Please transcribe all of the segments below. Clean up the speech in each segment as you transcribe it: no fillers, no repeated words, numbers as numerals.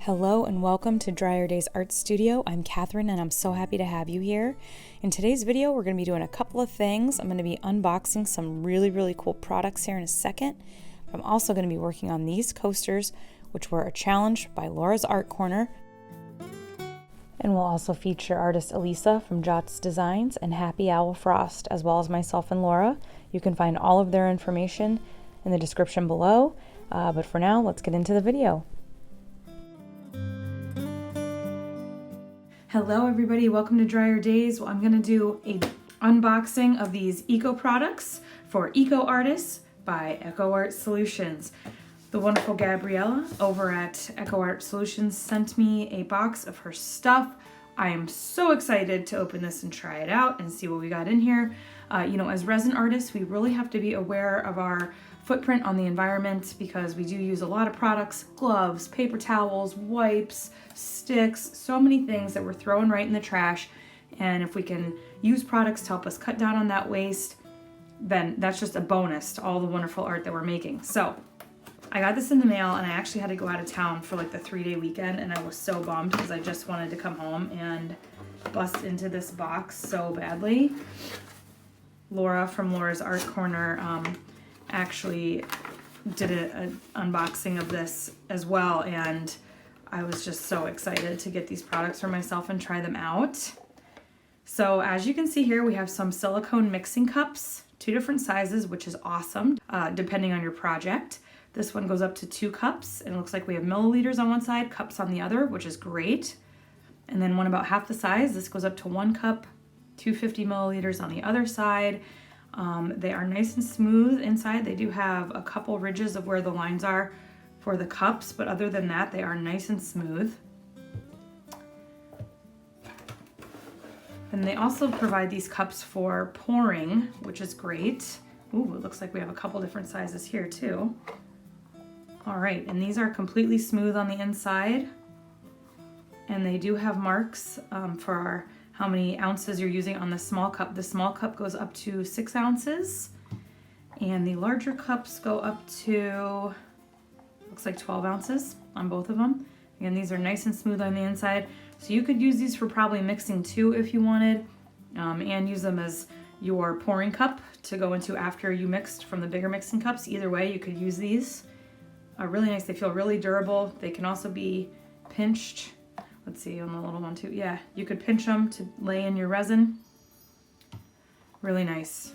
Hello and welcome to Dryer Days Art Studio. I'm Catherine and I'm so happy to have you here. In today's video, we're going to be doing a couple of things. I'm going to be unboxing some really cool products here in a second. I'm also going to be working on these coasters, which were a challenge by Laura's Art Corner. And we'll also feature artist Elisa from Jots Designs and Happy Owl Frost, as well as myself and Laura. You can find all of their information in the description below. But for now, let's get into the video. Hello everybody, welcome to Dryer Days. Well, I'm going to do an unboxing of these eco products for eco artists by EcoArt Solutions. The wonderful Gabriella over at EcoArt Solutions sent me a box of her stuff. I am so excited to open this and try it out and see what we got in here. As resin artists, we really have to be aware of our footprint on the environment because we do use a lot of products, gloves, paper towels, wipes, sticks, so many things that we're throwing right in the trash. And if we can use products to help us cut down on that waste, then that's just a bonus to all the wonderful art that we're making. So I got this in the mail and I actually had to go out of town for like the 3-day weekend, and I was so bummed because I just wanted to come home and bust into this box so badly. Laura from Laura's Art Corner actually did an unboxing of this as well, and I was just so excited to get these products for myself and try them out. So as you can see here, we have some silicone mixing cups, 2 different sizes, which is awesome, depending on your project. This one goes up to 2 cups, and it looks like we have milliliters on one side, cups on the other, which is great. And then one about half the size, this goes up to 1 cup, 250 milliliters on the other side. They are nice and smooth inside. They do have a couple ridges of where the lines are for the cups, but other than that, they are nice and smooth. And they also provide these cups for pouring, which is great. Ooh, it looks like we have a couple different sizes here too. All right, and these are completely smooth on the inside. And they do have marks for how many ounces you're using on the small cup. The small cup goes up to 6 ounces, and the larger cups go up to, looks like 12 ounces on both of them. Again, these are nice and smooth on the inside, so you could use these for probably mixing too if you wanted, and use them as your pouring cup to go into after you mixed from the bigger mixing cups. Either way, you could use these. Really nice. They feel really durable. They can also be pinched. Let's see on the little one too. Yeah, you could pinch them to lay in your resin. Really nice.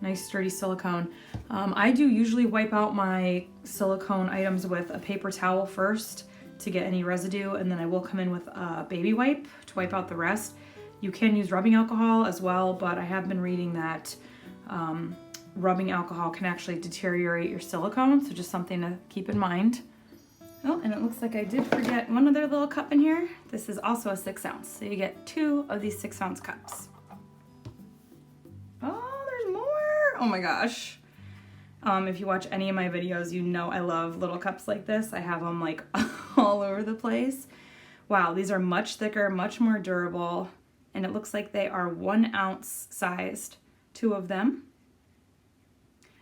Nice sturdy silicone. I do usually wipe out my silicone items with a paper towel first to get any residue, and then I will come in with a baby wipe to wipe out the rest. You can use rubbing alcohol as well, but I have been reading that rubbing alcohol can actually deteriorate your silicone, so just something to keep in mind. Oh, and it looks like I did forget one other little cup in here. This is also a 6 ounce, so you get 2 of these 6 ounce cups. Oh, there's more! Oh my gosh. If you watch any of my videos, you know I love little cups like this. I have them like all over the place. Wow, these are much thicker, much more durable, and it looks like they are 1 ounce sized, 2 of them.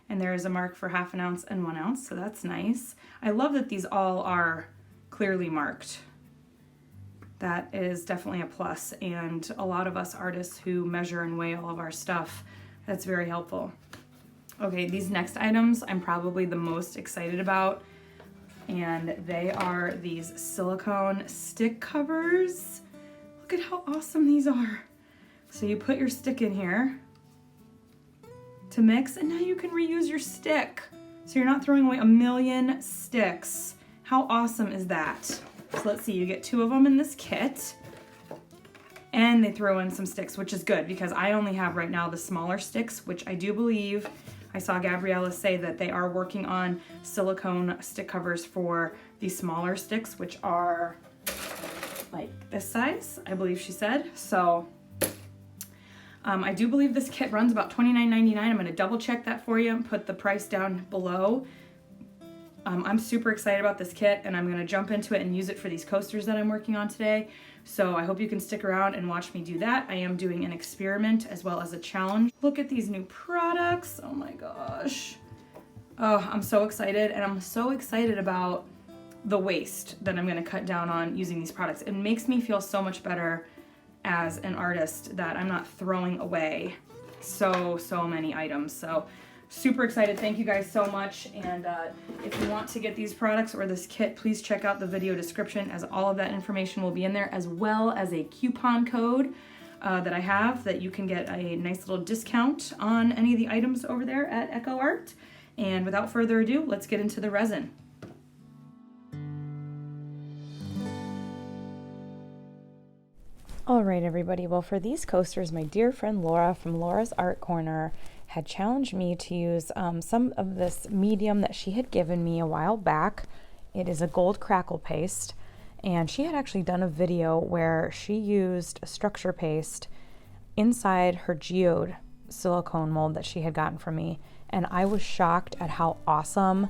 And there is a mark for ½ ounce and 1 ounce, so that's nice. I love that these all are clearly marked. That is definitely a plus, and a lot of us artists who measure and weigh all of our stuff, that's very helpful. Okay, these next items I'm probably the most excited about, and they are these silicone stick covers. Look at how awesome these are. So you put your stick in here to mix, and now you can reuse your stick. So you're not throwing away a million sticks. How awesome is that? So let's see, you get 2 of them in this kit, and they throw in some sticks, which is good because I only have right now the smaller sticks, which I do believe I saw Gabriella say that they are working on silicone stick covers for the smaller sticks, which are like this size, I believe she said. So I do believe this kit runs about $29.99. I'm going to double check that for you and put the price down below. I'm super excited about this kit, and I'm going to jump into it and use it for these coasters that I'm working on today. So I hope you can stick around and watch me do that. I am doing an experiment as well as a challenge. Look at these new products. Oh my gosh. Oh, I'm so excited, and I'm so excited about the waste that I'm going to cut down on using these products. It makes me feel so much better as an artist that I'm not throwing away so many items. So super excited. Thank you guys so much. And if you want to get these products or this kit, please check out the video description, as all of that information will be in there, as well as a coupon code that I have that you can get a nice little discount on any of the items over there at EcoArt. And without further ado, let's get into the resin. All right, everybody. Well, for these coasters, my dear friend Laura from Laura's Art Corner had challenged me to use some of this medium that she had given me a while back. It is a gold crackle paste, and she had actually done a video where she used a structure paste inside her geode silicone mold that she had gotten from me, and I was shocked at how awesome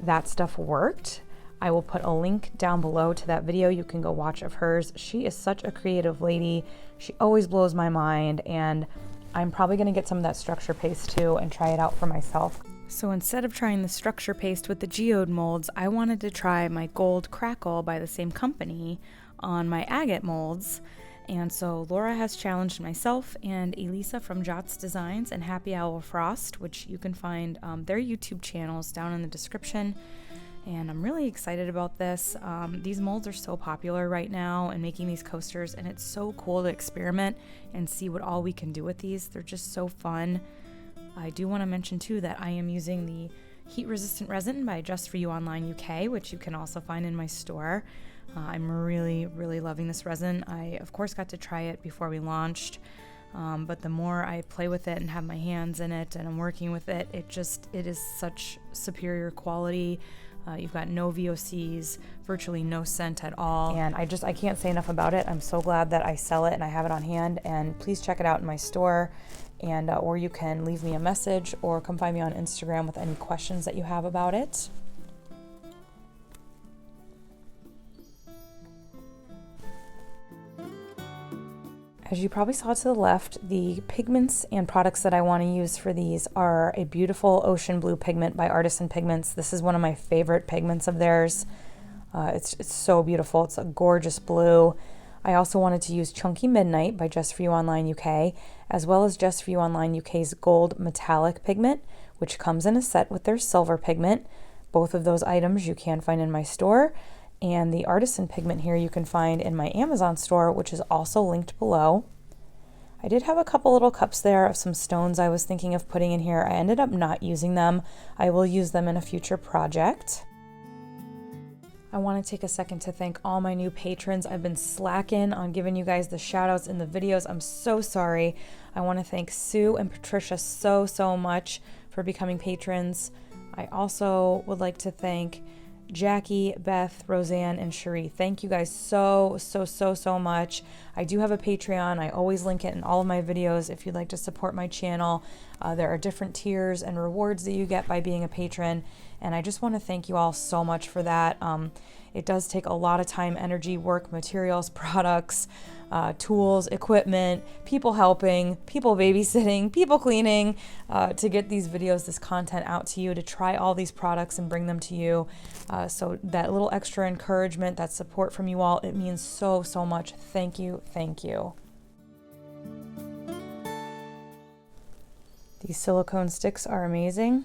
that stuff worked. I will put a link down below to that video. You can go watch of hers. She is such a creative lady. She always blows my mind, and I'm probably going to get some of that structure paste too and try it out for myself. So instead of trying the structure paste with the geode molds, I wanted to try my gold crackle by the same company on my agate molds. And so Laura has challenged myself and Elisa from Jots Designs and Happy Owl Frost, which you can find their YouTube channels down in the description. And I'm really excited about this. These molds are so popular right now and making these coasters, and it's so cool to experiment and see what all we can do with these. They're just so fun. I do want to mention too that I am using the heat resistant resin by Just For You Online UK, which you can also find in my store. I'm really loving this resin. I of course got to try it before we launched, but the more I play with it and have my hands in it and I'm working with it, it is such superior quality. You've got no VOCs, virtually no scent at all. And I can't say enough about it. I'm so glad that I sell it and I have it on hand. And please check it out in my store, and or you can leave me a message or come find me on Instagram with any questions that you have about it. As you probably saw to the left, the pigments and products that I want to use for these are a beautiful ocean blue pigment by Artisan Pigments. This is one of my favorite pigments of theirs. It's so beautiful. It's a gorgeous blue. I also wanted to use Chunky Midnight by Just For You Online UK, as well as Just For You Online UK's gold metallic pigment, which comes in a set with their silver pigment. Both of those items you can find in my store. And the Artisan pigment here you can find in my Amazon store, which is also linked below. I did have a couple little cups there of some stones I was thinking of putting in here. I ended up not using them. I will use them in a future project. I want to take a second to thank all my new patrons. I've been slacking on giving you guys the shout outs in the videos. I'm so sorry. I want to thank Sue and Patricia so much for becoming patrons. I also would like to thank Jackie, Beth, Roseanne, and Cherie. Thank you guys so much. I do have a Patreon. I always link it in all of my videos if you'd like to support my channel. There are different tiers and rewards that you get by being a patron, and I just want to thank you all so much for that. It does take a lot of time, energy, work, materials, products, tools, equipment, people helping, people babysitting, people cleaning, to get these videos, this content out to you, to try all these products and bring them to you. So that little extra encouragement, that support from you all, it means so much. Thank you. These silicone sticks are amazing.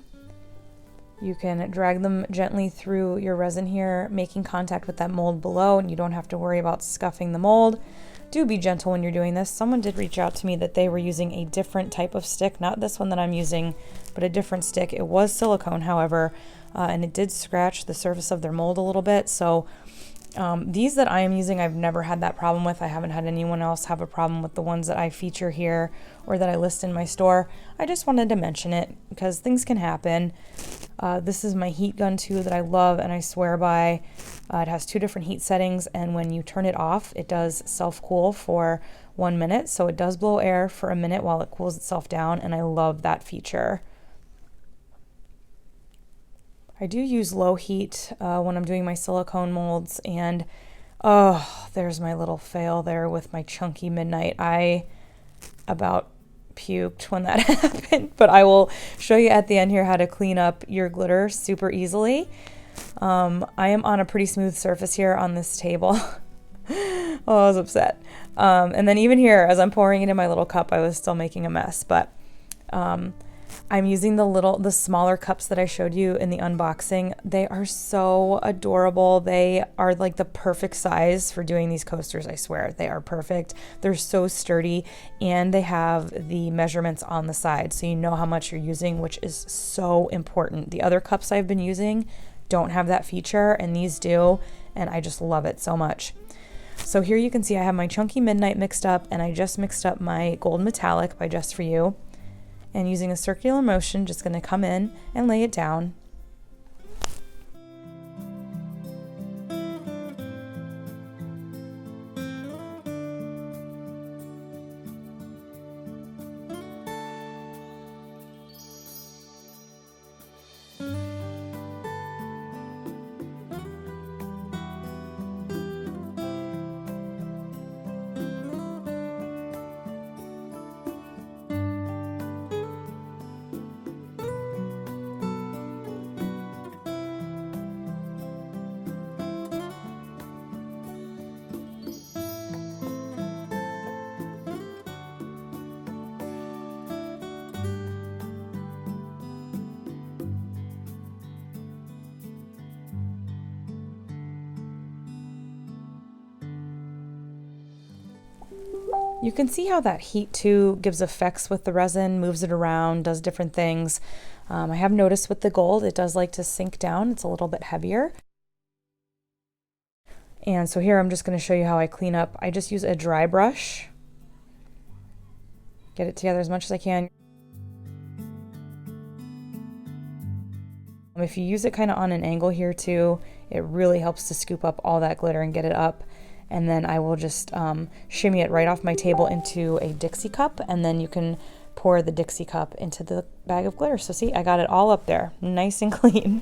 You can drag them gently through your resin here, making contact with that mold below, and you don't have to worry about scuffing the mold. Do be gentle when you're doing this. Someone did reach out to me that they were using a different type of stick, not this one that I'm using, but a different stick. It was silicone, however, and it did scratch the surface of their mold a little bit. So these that I am using, I've never had that problem with. I haven't had anyone else have a problem with the ones that I feature here or that I list in my store. I just wanted to mention it because things can happen. This is my heat gun too that I love and I swear by. It has 2 different heat settings, and when you turn it off, it does self-cool for 1 minute. So it does blow air for a minute while it cools itself down, and I love that feature. I do use low heat when I'm doing my silicone molds, and oh, there's my little fail there with my Chunky Midnight. I about puked when that happened, but I will show you at the end here how to clean up your glitter super easily. I am on a pretty smooth surface here on this table. Oh, I was upset. And then even here, as I'm pouring it in my little cup, I was still making a mess, but I'm using the smaller cups that I showed you in the unboxing. They are so adorable. They are like the perfect size for doing these coasters, I swear. They are perfect. They're so sturdy, and they have the measurements on the side, so you know how much you're using, which is so important. The other cups I've been using don't have that feature, and these do, and I just love it so much. So here you can see I have my Chunky Midnight mixed up, and I just mixed up my Gold Metallic by Just For You. And using a circular motion, just going to come in and lay it down. You can see how that heat too gives effects with the resin, moves it around, does different things. I have noticed with the gold, it does like to sink down. It's a little bit heavier. And so here I'm just going to show you how I clean up. I just use a dry brush. Get it together as much as I can. If you use it kind of on an angle here too, it really helps to scoop up all that glitter and get it up. And then I will just shimmy it right off my table into a Dixie cup, and then you can pour the Dixie cup into the bag of glitter. So see, I got it all up there, nice and clean.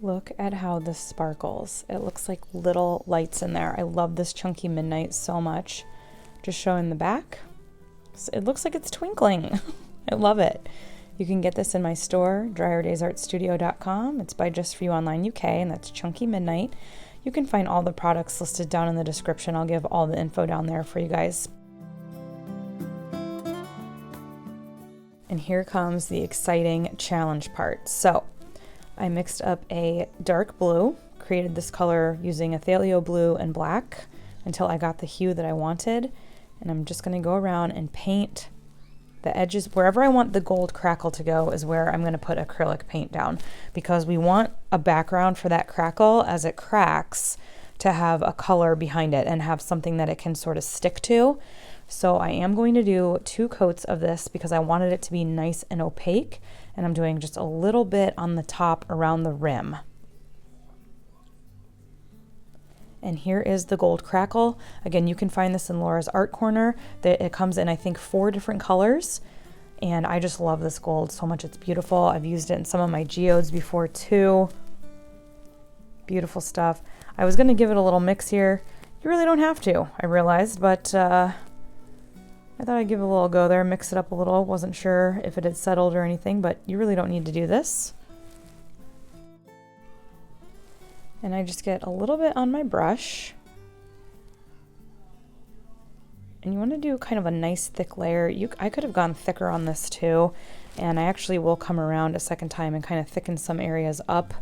Look at how this sparkles. It looks like little lights in there. I love this Chunky Midnight so much. Just showing the back. It looks like it's twinkling. I love it. You can get this in my store, drierdaysartstudio.com. It's by Just For You Online UK, and that's Chunky Midnight. You can find all the products listed down in the description. I'll give all the info down there for you guys. And here comes the exciting challenge part. So I mixed up a dark blue, created this color using a phthalo blue and black until I got the hue that I wanted. And I'm just going to go around and paint the edges. Wherever I want the gold crackle to go is where I'm going to put acrylic paint down, because we want a background for that crackle as it cracks to have a color behind it and have something that it can sort of stick to. So I am going to do 2 coats of this because I wanted it to be nice and opaque, and I'm doing just a little bit on the top around the rim. And here is the gold crackle. Again, you can find this in Laura's Art Corner. It comes in, I think, 4 different colors, and I just love this gold so much. It's beautiful. I've used it in some of my geodes before too. Beautiful stuff. I was going to give it a little mix here. You really don't have to, I realized, but I thought I'd give it a little go there, mix it up a little. Wasn't sure if it had settled or anything, but you really don't need to do this. And I just get a little bit on my brush. And you want to do kind of a nice thick layer. I could have gone thicker on this too, and I actually will come around a second time and kind of thicken some areas up.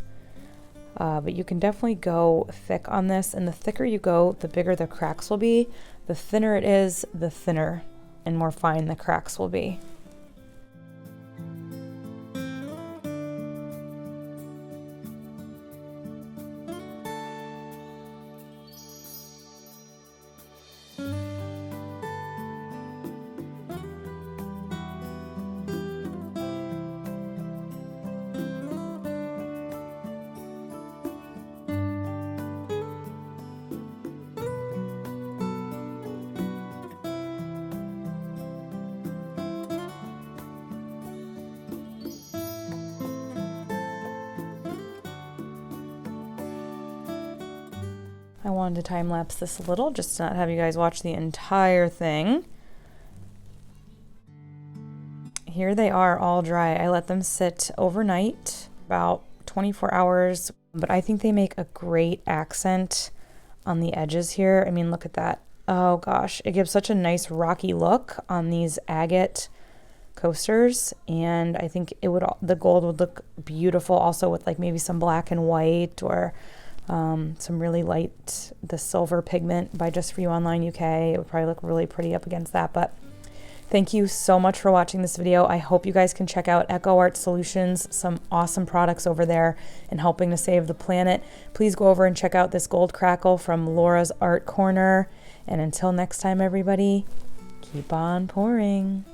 But you can definitely go thick on this, and the thicker you go, the bigger the cracks will be. The thinner it is, the thinner and more fine the cracks will be. I wanted to time lapse this a little just to not have you guys watch the entire thing. Here they are all dry. I let them sit overnight, about 24 hours, but I think they make a great accent on the edges here. I mean, look at that. Oh gosh, it gives such a nice rocky look on these agate coasters, and I think it would, the gold would look beautiful also with like maybe some black and white, or some really light, the silver pigment by Just For You Online UK. It would probably look really pretty up against that. But thank you so much for watching this video. I hope you guys can check out EcoArt Solutions, some awesome products over there and helping to save the planet. Please go over and check out this gold crackle from Laura's Art Corner. And until next time, everybody, keep on pouring.